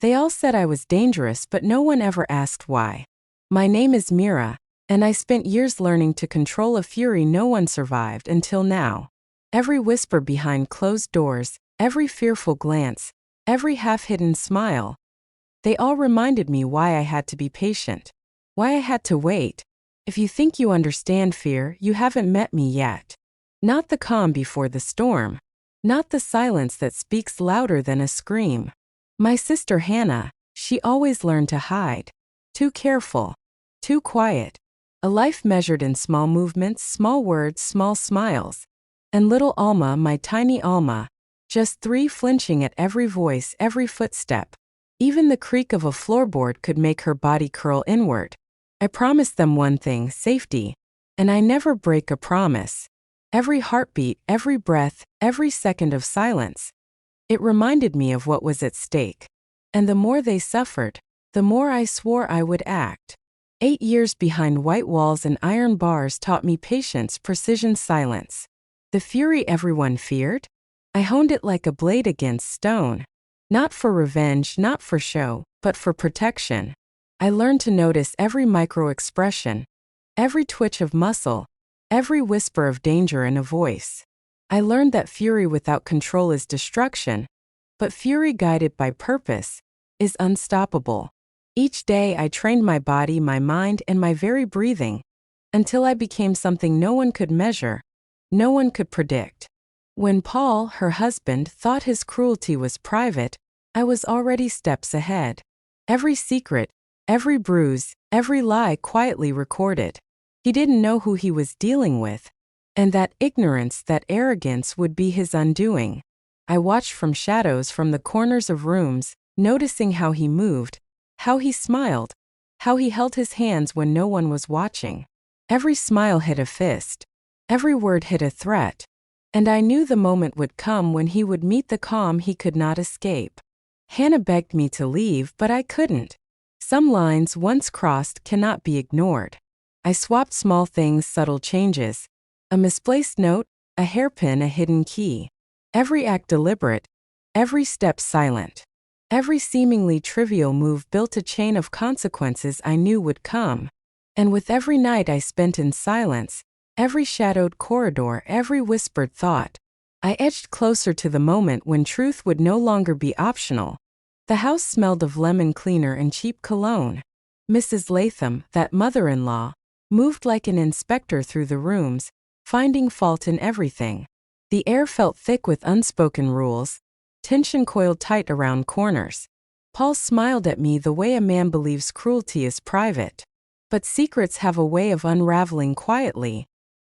They all said I was dangerous, but no one ever asked why. My name is Mira, and I spent years learning to control a fury no one survived until now. Every whisper behind closed doors, every fearful glance, every half-hidden smile, they all reminded me why I had to be patient, why I had to wait. If you think you understand fear, you haven't met me yet. Not the calm before the storm. Not the silence that speaks louder than a scream. My sister Hana, she always learned to hide. Too careful. Too quiet. A life measured in small movements, small words, small smiles. And little Alma, my tiny Alma, just 3 flinching at every voice, every footstep. Even the creak of a floorboard could make her body curl inward. I promised them one thing, safety. And I never break a promise. Every heartbeat, every breath, every second of silence. It reminded me of what was at stake. And the more they suffered, the more I swore I would act. 8 years behind white walls and iron bars taught me patience, precision, silence. The fury everyone feared? I honed it like a blade against stone. Not for revenge, not for show, but for protection. I learned to notice every micro-expression, every twitch of muscle, every whisper of danger in a voice. I learned that fury without control is destruction, but fury guided by purpose is unstoppable. Each day I trained my body, my mind, and my very breathing, until I became something no one could measure, no one could predict. When Paul, her husband, thought his cruelty was private, I was already steps ahead. Every secret, every bruise, every lie quietly recorded. He didn't know who he was dealing with, and that ignorance, that arrogance would be his undoing. I watched from shadows, from the corners of rooms, noticing how he moved, how he smiled, how he held his hands when no one was watching. Every smile hit a fist, every word hit a threat, and I knew the moment would come when he would meet the calm he could not escape. Hana begged me to leave, but I couldn't. Some lines, once crossed, cannot be ignored. I swapped small things, subtle changes. A misplaced note, a hairpin, a hidden key. Every act deliberate, every step silent. Every seemingly trivial move built a chain of consequences I knew would come. And with every night I spent in silence, every shadowed corridor, every whispered thought, I edged closer to the moment when truth would no longer be optional. The house smelled of lemon cleaner and cheap cologne. Mrs. Latham, that mother-in-law, moved like an inspector through the rooms, finding fault in everything. The air felt thick with unspoken rules, tension coiled tight around corners. Paul smiled at me the way a man believes cruelty is private. But secrets have a way of unraveling quietly,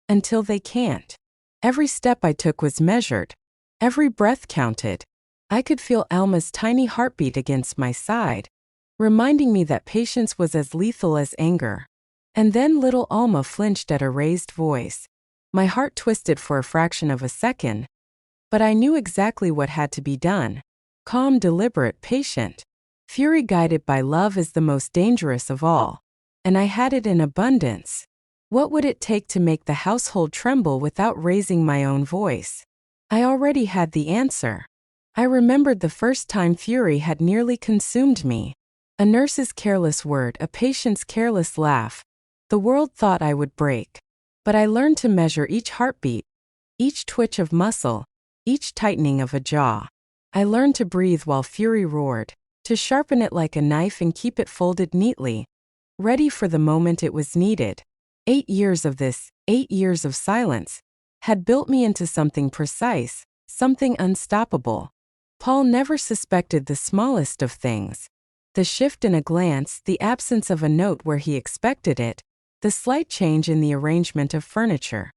until they can't. Every step I took was measured. Every breath counted. I could feel Alma's tiny heartbeat against my side, reminding me that patience was as lethal as anger. And then little Alma flinched at a raised voice. My heart twisted for a fraction of a second, but I knew exactly what had to be done. Calm, deliberate, patient. Fury guided by love is the most dangerous of all. And I had it in abundance. What would it take to make the household tremble without raising my own voice? I already had the answer. I remembered the first time fury had nearly consumed me. A nurse's careless word, a patient's careless laugh. The world thought I would break. But I learned to measure each heartbeat, each twitch of muscle, each tightening of a jaw. I learned to breathe while fury roared, to sharpen it like a knife and keep it folded neatly, ready for the moment it was needed. 8 years of this, 8 years of silence, had built me into something precise, something unstoppable. Paul never suspected the smallest of things. The shift in a glance, the absence of a note where he expected it, the slight change in the arrangement of furniture.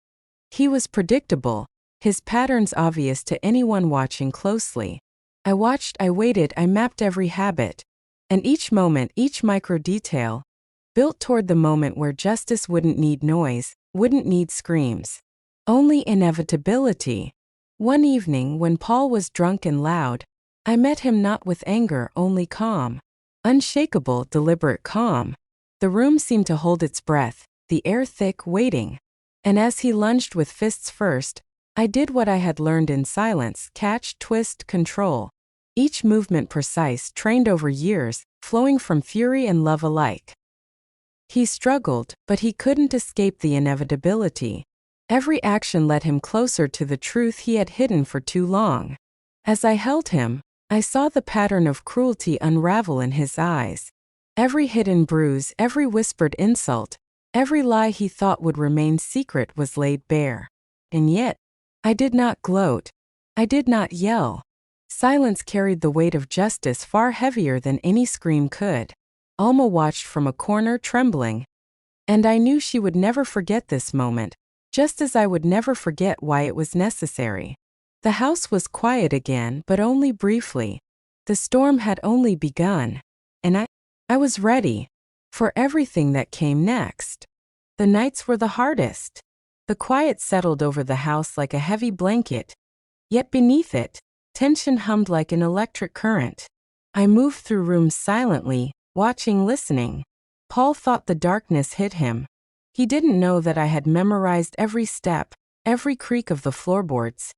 He was predictable, his patterns obvious to anyone watching closely. I watched, I waited, I mapped every habit. And each moment, each micro detail, built toward the moment where justice wouldn't need noise, wouldn't need screams. Only inevitability. One evening, when Paul was drunk and loud, I met him not with anger, only calm. Unshakable, deliberate calm. The room seemed to hold its breath, the air thick, waiting. And as he lunged with fists first, I did what I had learned in silence: catch, twist, control. each movement precise, trained over years, flowing from fury and love alike. He struggled, but he couldn't escape the inevitability. Every action led him closer to the truth he had hidden for too long. As I held him, I saw the pattern of cruelty unravel in his eyes. Every hidden bruise, every whispered insult, every lie he thought would remain secret was laid bare. And yet, I did not gloat. I did not yell. Silence carried the weight of justice far heavier than any scream could. Alma watched from a corner, trembling. And I knew she would never forget this moment, just as I would never forget why it was necessary. The house was quiet again, but only briefly. The storm had only begun. And I was ready for everything that came next. The nights were the hardest. The quiet settled over the house like a heavy blanket. Yet beneath it, tension hummed like an electric current. I moved through rooms silently, watching, listening. Paul thought the darkness hid him. He didn't know that I had memorized every step, every creak of the floorboards,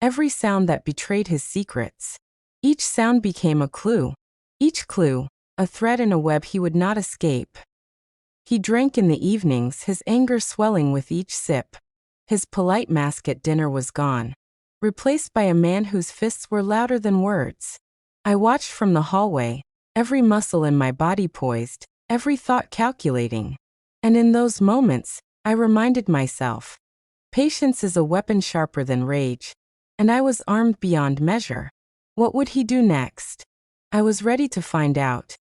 every sound that betrayed his secrets. Each sound became a clue. Each clue, a thread in a web he would not escape. He drank in the evenings, his anger swelling with each sip. His polite mask at dinner was gone, replaced by a man whose fists were louder than words. I watched from the hallway, every muscle in my body poised, every thought calculating. And in those moments, I reminded myself, patience is a weapon sharper than rage, and I was armed beyond measure. What would he do next? I was ready to find out.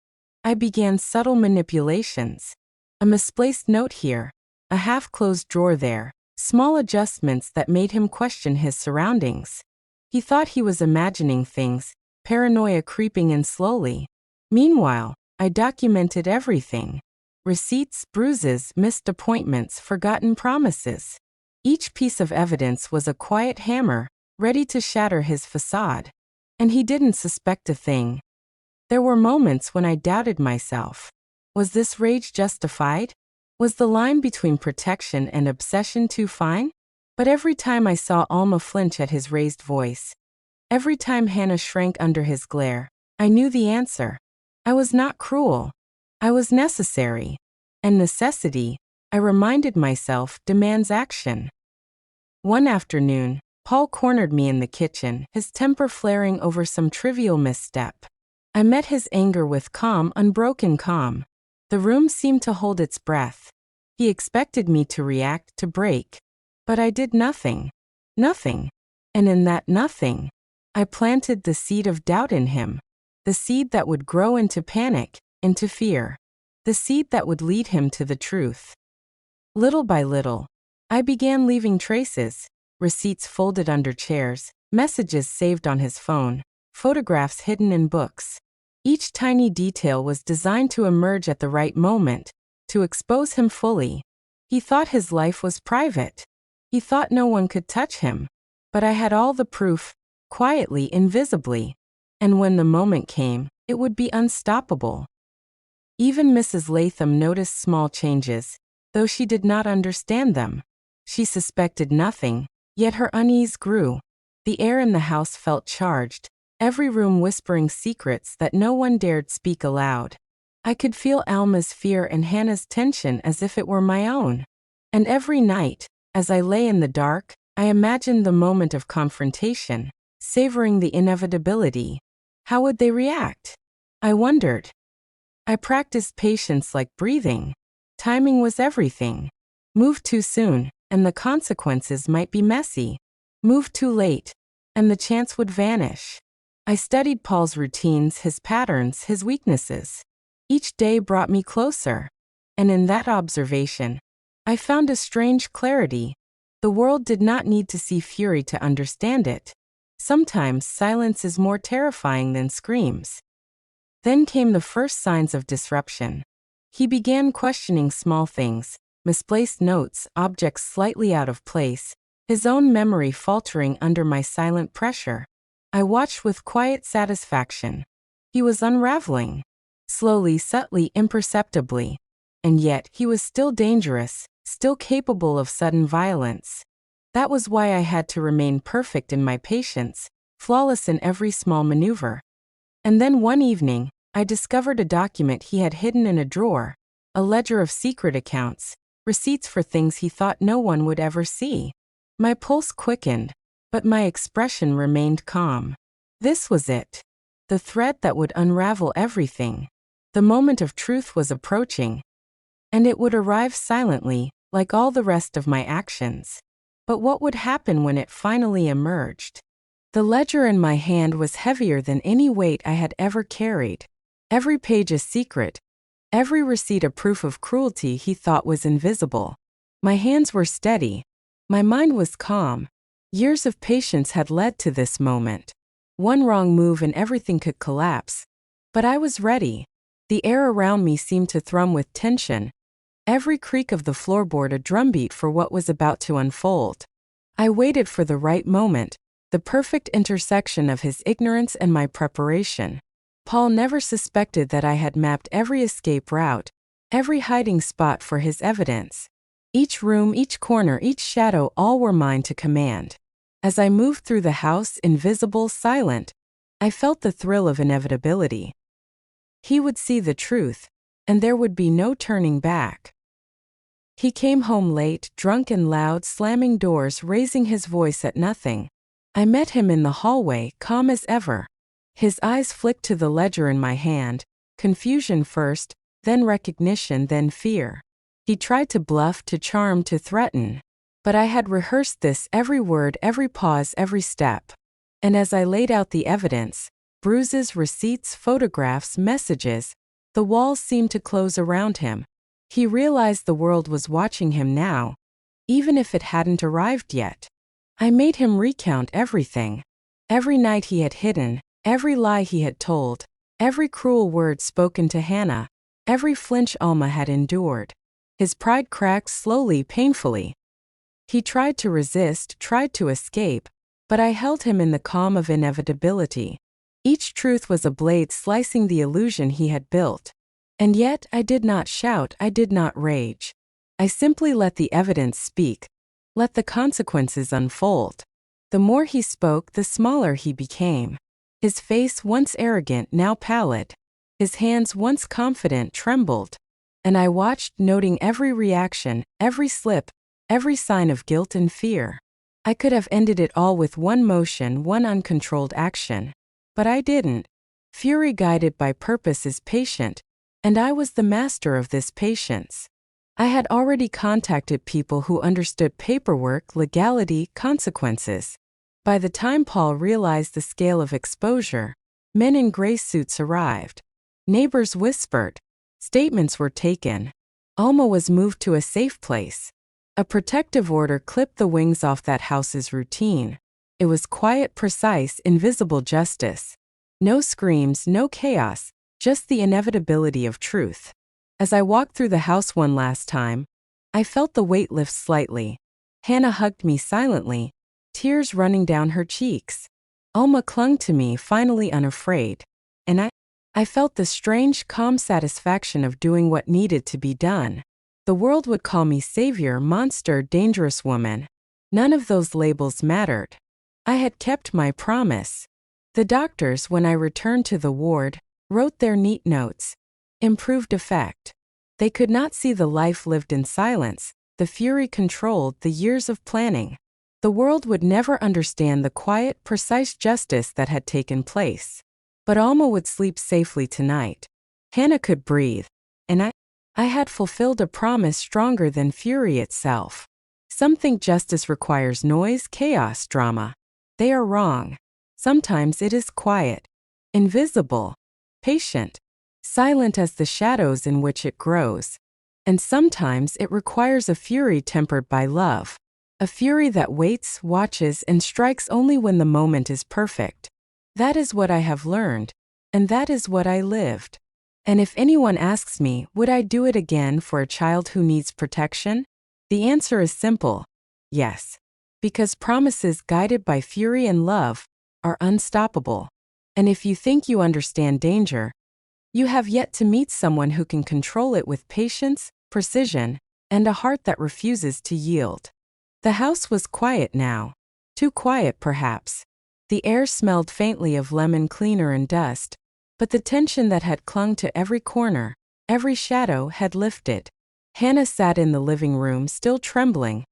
I began subtle manipulations. A misplaced note here, a half-closed drawer there, small adjustments that made him question his surroundings. He thought he was imagining things, paranoia creeping in slowly. Meanwhile, I documented everything. Receipts, bruises, missed appointments, forgotten promises. Each piece of evidence was a quiet hammer, ready to shatter his facade. And he didn't suspect a thing. There were moments when I doubted myself. Was this rage justified? Was the line between protection and obsession too fine? But every time I saw Alma flinch at his raised voice, every time Hana shrank under his glare, I knew the answer. I was not cruel. I was necessary. And necessity, I reminded myself, demands action. One afternoon, Paul cornered me in the kitchen, his temper flaring over some trivial misstep. I met his anger with calm, unbroken calm. The room seemed to hold its breath. He expected me to react, to break. But I did nothing. Nothing. And in that nothing, I planted the seed of doubt in him. The seed that would grow into panic, into fear. The seed that would lead him to the truth. Little by little, I began leaving traces, receipts folded under chairs, messages saved on his phone, photographs hidden in books. Each tiny detail was designed to emerge at the right moment, to expose him fully. He thought his life was private. He thought no one could touch him. But I had all the proof, quietly, invisibly. And when the moment came, it would be unstoppable. Even Mrs. Latham noticed small changes, though she did not understand them. She suspected nothing, yet her unease grew. The air in the house felt charged, every room whispering secrets that no one dared speak aloud. I could feel Alma's fear and Hana's tension as if it were my own. And every night, as I lay in the dark, I imagined the moment of confrontation, savoring the inevitability. How would they react? I wondered. I practiced patience like breathing. Timing was everything. Move too soon, and the consequences might be messy. Move too late, and the chance would vanish. I studied Paul's routines, his patterns, his weaknesses. Each day brought me closer. And in that observation, I found a strange clarity. The world did not need to see fury to understand it. Sometimes silence is more terrifying than screams. Then came the first signs of disruption. He began questioning small things, misplaced notes, objects slightly out of place, his own memory faltering under my silent pressure. I watched with quiet satisfaction. He was unraveling. Slowly, subtly, imperceptibly. And yet, he was still dangerous, still capable of sudden violence. That was why I had to remain perfect in my patience, flawless in every small maneuver. And then one evening, I discovered a document he had hidden in a drawer, a ledger of secret accounts, receipts for things he thought no one would ever see. My pulse quickened, but my expression remained calm. This was it. The thread that would unravel everything. The moment of truth was approaching, and it would arrive silently, like all the rest of my actions. But what would happen when it finally emerged? The ledger in my hand was heavier than any weight I had ever carried. Every page a secret, every receipt a proof of cruelty he thought was invisible. My hands were steady. My mind was calm. Years of patience had led to this moment. One wrong move and everything could collapse. But I was ready. The air around me seemed to thrum with tension. Every creak of the floorboard a drumbeat for what was about to unfold. I waited for the right moment, the perfect intersection of his ignorance and my preparation. Paul never suspected that I had mapped every escape route, every hiding spot for his evidence. Each room, each corner, each shadow, all were mine to command. As I moved through the house, invisible, silent, I felt the thrill of inevitability. He would see the truth, and there would be no turning back. He came home late, drunk and loud, slamming doors, raising his voice at nothing. I met him in the hallway, calm as ever. His eyes flicked to the ledger in my hand, confusion first, then recognition, then fear. He tried to bluff, to charm, to threaten. But I had rehearsed this, every word, every pause, every step. And as I laid out the evidence, bruises, receipts, photographs, messages, the walls seemed to close around him. He realized the world was watching him now, even if it hadn't arrived yet. I made him recount everything. Every night he had hidden, every lie he had told, every cruel word spoken to Hana, every flinch Alma had endured. His pride cracked slowly, painfully. He tried to resist, tried to escape, but I held him in the calm of inevitability. Each truth was a blade slicing the illusion he had built. And yet I did not shout, I did not rage. I simply let the evidence speak, let the consequences unfold. The more he spoke, the smaller he became. His face, once arrogant, now pallid. His hands, once confident, trembled. And I watched, noting every reaction, every slip, every sign of guilt and fear. I could have ended it all with one motion, one uncontrolled action. But I didn't. Fury guided by purpose is patient, and I was the master of this patience. I had already contacted people who understood paperwork, legality, consequences. By the time Paul realized the scale of exposure, men in gray suits arrived. Neighbors whispered. Statements were taken. Alma was moved to a safe place. A protective order clipped the wings off that house's routine. It was quiet, precise, invisible justice. No screams, no chaos, just the inevitability of truth. As I walked through the house one last time, I felt the weight lift slightly. Hana hugged me silently, tears running down her cheeks. Alma clung to me, finally unafraid. And I felt the strange, calm satisfaction of doing what needed to be done. The world would call me savior, monster, dangerous woman. None of those labels mattered. I had kept my promise. The doctors, when I returned to the ward, wrote their neat notes. Improved effect. They could not see the life lived in silence, the fury controlled, the years of planning. The world would never understand the quiet, precise justice that had taken place. But Alma would sleep safely tonight. Hana could breathe. And I had fulfilled a promise stronger than fury itself. Some think justice requires noise, chaos, drama. They are wrong. Sometimes it is quiet, invisible, patient, silent as the shadows in which it grows. And sometimes it requires a fury tempered by love. A fury that waits, watches, and strikes only when the moment is perfect. That is what I have learned, and that is what I lived. And if anyone asks me, would I do it again for a child who needs protection? The answer is simple, yes. Because promises guided by fury and love are unstoppable. And if you think you understand danger, you have yet to meet someone who can control it with patience, precision, and a heart that refuses to yield. The house was quiet now. Too quiet, perhaps. The air smelled faintly of lemon cleaner and dust, but the tension that had clung to every corner, every shadow, had lifted. Hana sat in the living room still trembling,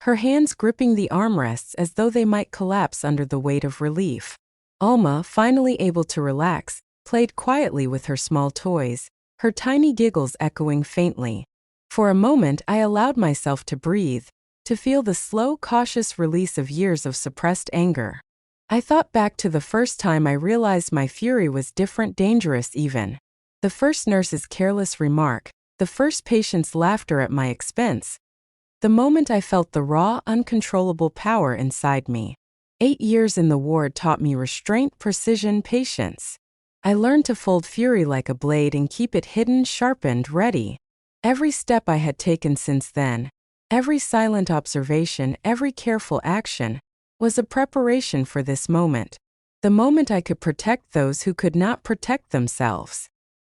her hands gripping the armrests as though they might collapse under the weight of relief. Alma, finally able to relax, played quietly with her small toys, her tiny giggles echoing faintly. For a moment I allowed myself to breathe, to feel the slow, cautious release of years of suppressed anger. I thought back to the first time I realized my fury was different, dangerous even. The first nurse's careless remark, the first patient's laughter at my expense. The moment I felt the raw, uncontrollable power inside me. 8 years in the ward taught me restraint, precision, patience. I learned to fold fury like a blade and keep it hidden, sharpened, ready. Every step I had taken since then, every silent observation, every careful action, was a preparation for this moment. The moment I could protect those who could not protect themselves.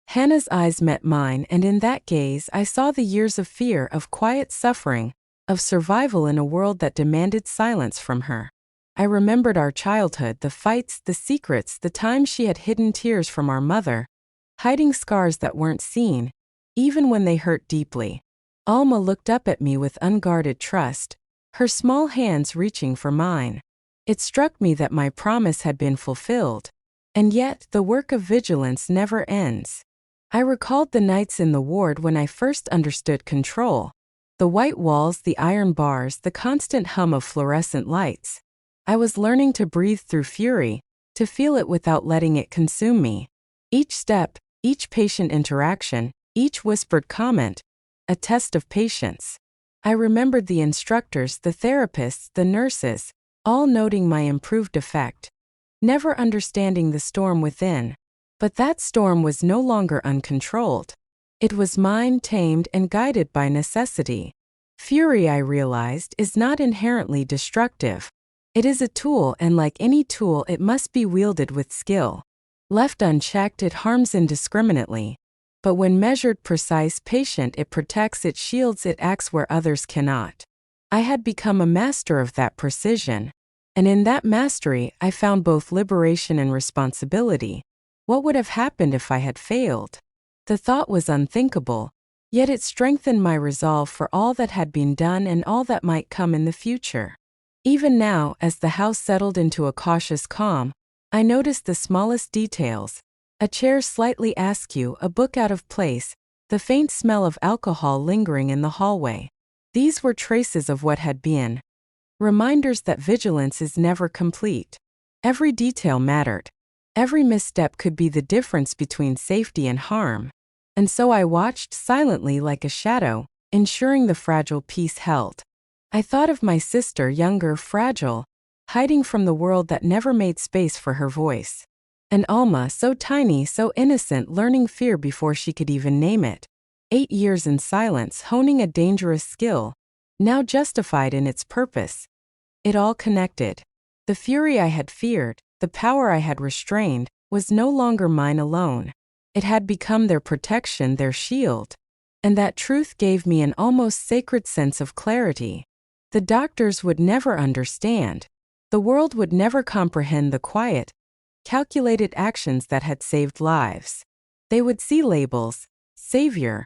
Hana's eyes met mine, and in that gaze I saw the years of fear, of quiet suffering, of survival in a world that demanded silence from her. I remembered our childhood, the fights, the secrets, the times she had hidden tears from our mother, hiding scars that weren't seen, even when they hurt deeply. Alma looked up at me with unguarded trust, her small hands reaching for mine. It struck me that my promise had been fulfilled. And yet, the work of vigilance never ends. I recalled the nights in the ward when I first understood control. The white walls, the iron bars, the constant hum of fluorescent lights. I was learning to breathe through fury, to feel it without letting it consume me. Each step, each patient interaction, each whispered comment, a test of patience. I remembered the instructors, the therapists, the nurses, all noting my improved effect, never understanding the storm within. But that storm was no longer uncontrolled. It was mine, tamed and guided by necessity. Fury, I realized, is not inherently destructive. It is a tool, and like any tool, it must be wielded with skill. Left unchecked, it harms indiscriminately. But when measured, precise, patient, it protects, it shields, it acts where others cannot. I had become a master of that precision. And in that mastery, I found both liberation and responsibility. What would have happened if I had failed? The thought was unthinkable, yet it strengthened my resolve for all that had been done and all that might come in the future. Even now, as the house settled into a cautious calm, I noticed the smallest details. A chair slightly askew, a book out of place, the faint smell of alcohol lingering in the hallway. These were traces of what had been. Reminders that vigilance is never complete. Every detail mattered. Every misstep could be the difference between safety and harm. And so I watched silently like a shadow, ensuring the fragile peace held. I thought of my sister, younger, fragile, hiding from the world that never made space for her voice. And Alma, so tiny, so innocent, learning fear before she could even name it. 8 years in silence, honing a dangerous skill, now justified in its purpose. It all connected. The fury I had feared, the power I had restrained, was no longer mine alone. It had become their protection, their shield. And that truth gave me an almost sacred sense of clarity. The doctors would never understand. The world would never comprehend the quiet, calculated actions that had saved lives. They would see labels: savior,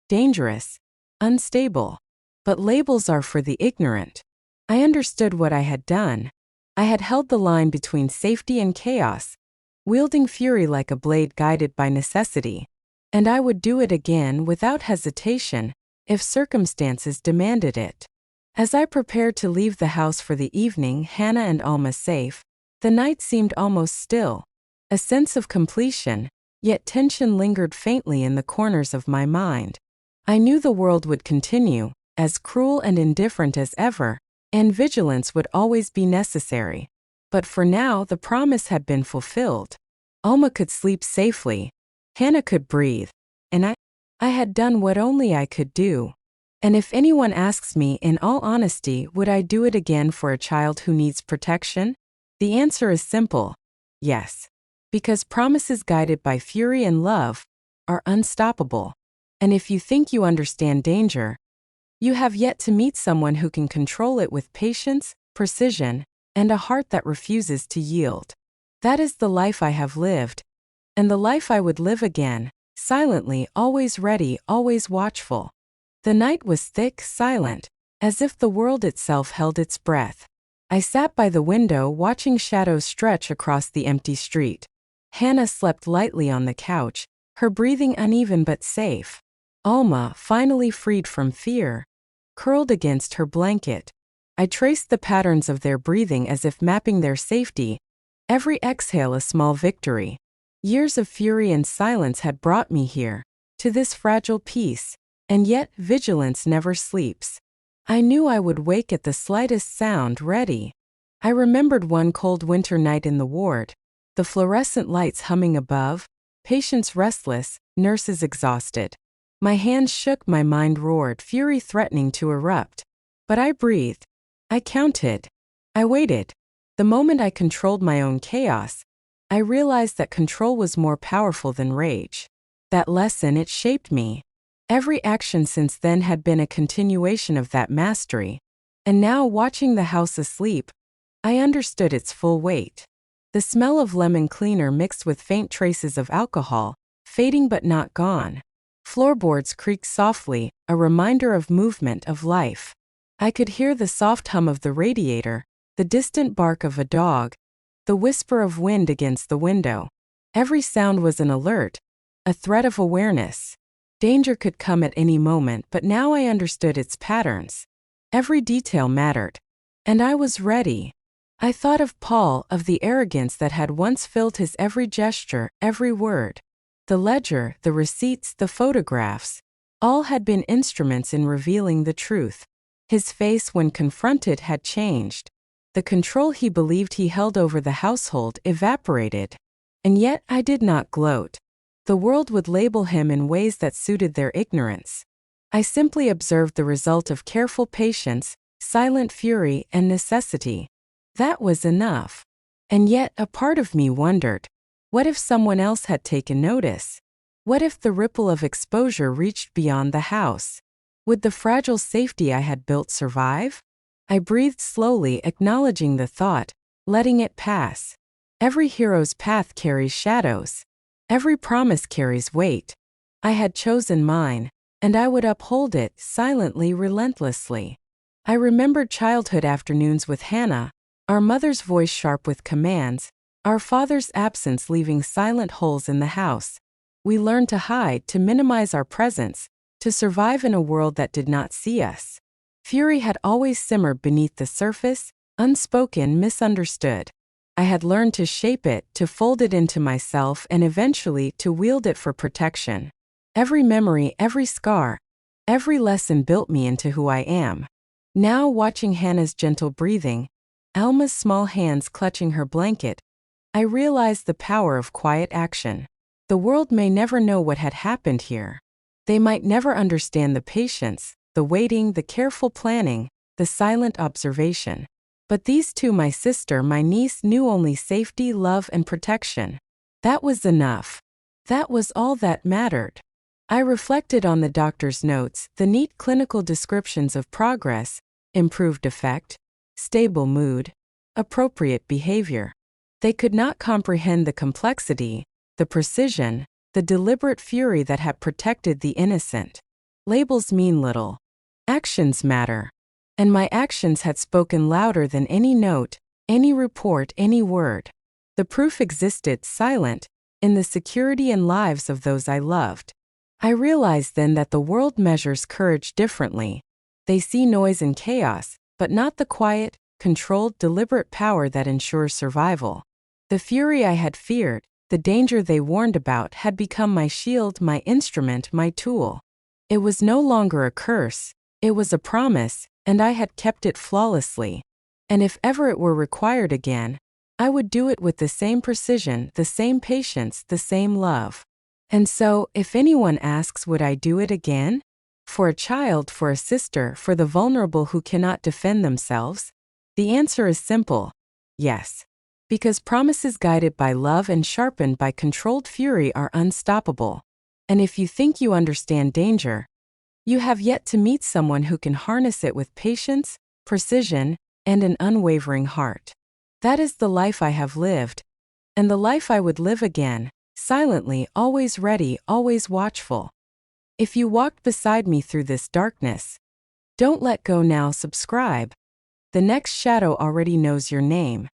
dangerous, unstable. But labels are for the ignorant. I understood what I had done. I had held the line between safety and chaos, wielding fury like a blade guided by necessity. And I would do it again without hesitation, if circumstances demanded it. As I prepared to leave the house for the evening, Hana and Alma safe, the night seemed almost still. A sense of completion, yet tension lingered faintly in the corners of my mind. I knew the world would continue, as cruel and indifferent as ever, and vigilance would always be necessary. But for now, the promise had been fulfilled. Alma could sleep safely. Hana could breathe. And I had done what only I could do. And if anyone asks me in all honesty, would I do it again for a child who needs protection? The answer is simple: yes. Because promises guided by fury and love are unstoppable. And if you think you understand danger, you have yet to meet someone who can control it with patience, precision, and a heart that refuses to yield. That is the life I have lived, and the life I would live again, silently, always ready, always watchful. The night was thick, silent, as if the world itself held its breath. I sat by the window watching shadows stretch across the empty street. Hana slept lightly on the couch, her breathing uneven but safe. Alma, finally freed from fear, curled against her blanket. I traced the patterns of their breathing as if mapping their safety, every exhale a small victory. Years of fury and silence had brought me here, to this fragile peace, and yet vigilance never sleeps. I knew I would wake at the slightest sound, ready. I remembered one cold winter night in the ward, the fluorescent lights humming above, patients restless, nurses exhausted. My hands shook, my mind roared, fury threatening to erupt. But I breathed. I counted. I waited. The moment I controlled my own chaos, I realized that control was more powerful than rage. That lesson, it shaped me. Every action since then had been a continuation of that mastery. And now, watching the house asleep, I understood its full weight. The smell of lemon cleaner mixed with faint traces of alcohol, fading but not gone. Floorboards creaked softly, a reminder of movement, of life. I could hear the soft hum of the radiator, the distant bark of a dog, the whisper of wind against the window. Every sound was an alert, a threat of awareness. Danger could come at any moment, but now I understood its patterns. Every detail mattered. And I was ready. I thought of Paul, of the arrogance that had once filled his every gesture, every word. The ledger, the receipts, the photographs, all had been instruments in revealing the truth. His face, when confronted, had changed. The control he believed he held over the household evaporated. And yet I did not gloat. The world would label him in ways that suited their ignorance. I simply observed the result of careful patience, silent fury, and necessity. That was enough. And yet a part of me wondered, what if someone else had taken notice? What if the ripple of exposure reached beyond the house? Would the fragile safety I had built survive? I breathed slowly, acknowledging the thought, letting it pass. Every hero's path carries shadows. Every promise carries weight. I had chosen mine, and I would uphold it, silently, relentlessly. I remembered childhood afternoons with Hana, our mother's voice sharp with commands, our father's absence leaving silent holes in the house. We learned to hide, to minimize our presence, to survive in a world that did not see us. Fury had always simmered beneath the surface, unspoken, misunderstood. I had learned to shape it, to fold it into myself, and eventually to wield it for protection. Every memory, every scar, every lesson built me into who I am. Now, watching Hana's gentle breathing, Alma's small hands clutching her blanket, I realized the power of quiet action. The world may never know what had happened here. They might never understand the patience, the waiting, the careful planning, the silent observation. But these two, my sister, my niece, knew only safety, love, and protection. That was enough. That was all that mattered. I reflected on the doctor's notes, the neat clinical descriptions of progress, improved effect, stable mood, appropriate behavior. They could not comprehend the complexity, the precision, the deliberate fury that had protected the innocent. Labels mean little. Actions matter. And my actions had spoken louder than any note, any report, any word. The proof existed, silent, in the security and lives of those I loved. I realized then that the world measures courage differently. They see noise and chaos, but not the quiet, controlled, deliberate power that ensures survival. The fury I had feared, the danger they warned about, had become my shield, my instrument, my tool. It was no longer a curse, it was a promise, and I had kept it flawlessly. And if ever it were required again, I would do it with the same precision, the same patience, the same love. And so, if anyone asks, would I do it again? For a child, for a sister, for the vulnerable who cannot defend themselves? The answer is simple: yes. Because promises guided by love and sharpened by controlled fury are unstoppable. And if you think you understand danger, you have yet to meet someone who can harness it with patience, precision, and an unwavering heart. That is the life I have lived, and the life I would live again, silently, always ready, always watchful. If you walked beside me through this darkness, don't let go now, subscribe. The next shadow already knows your name.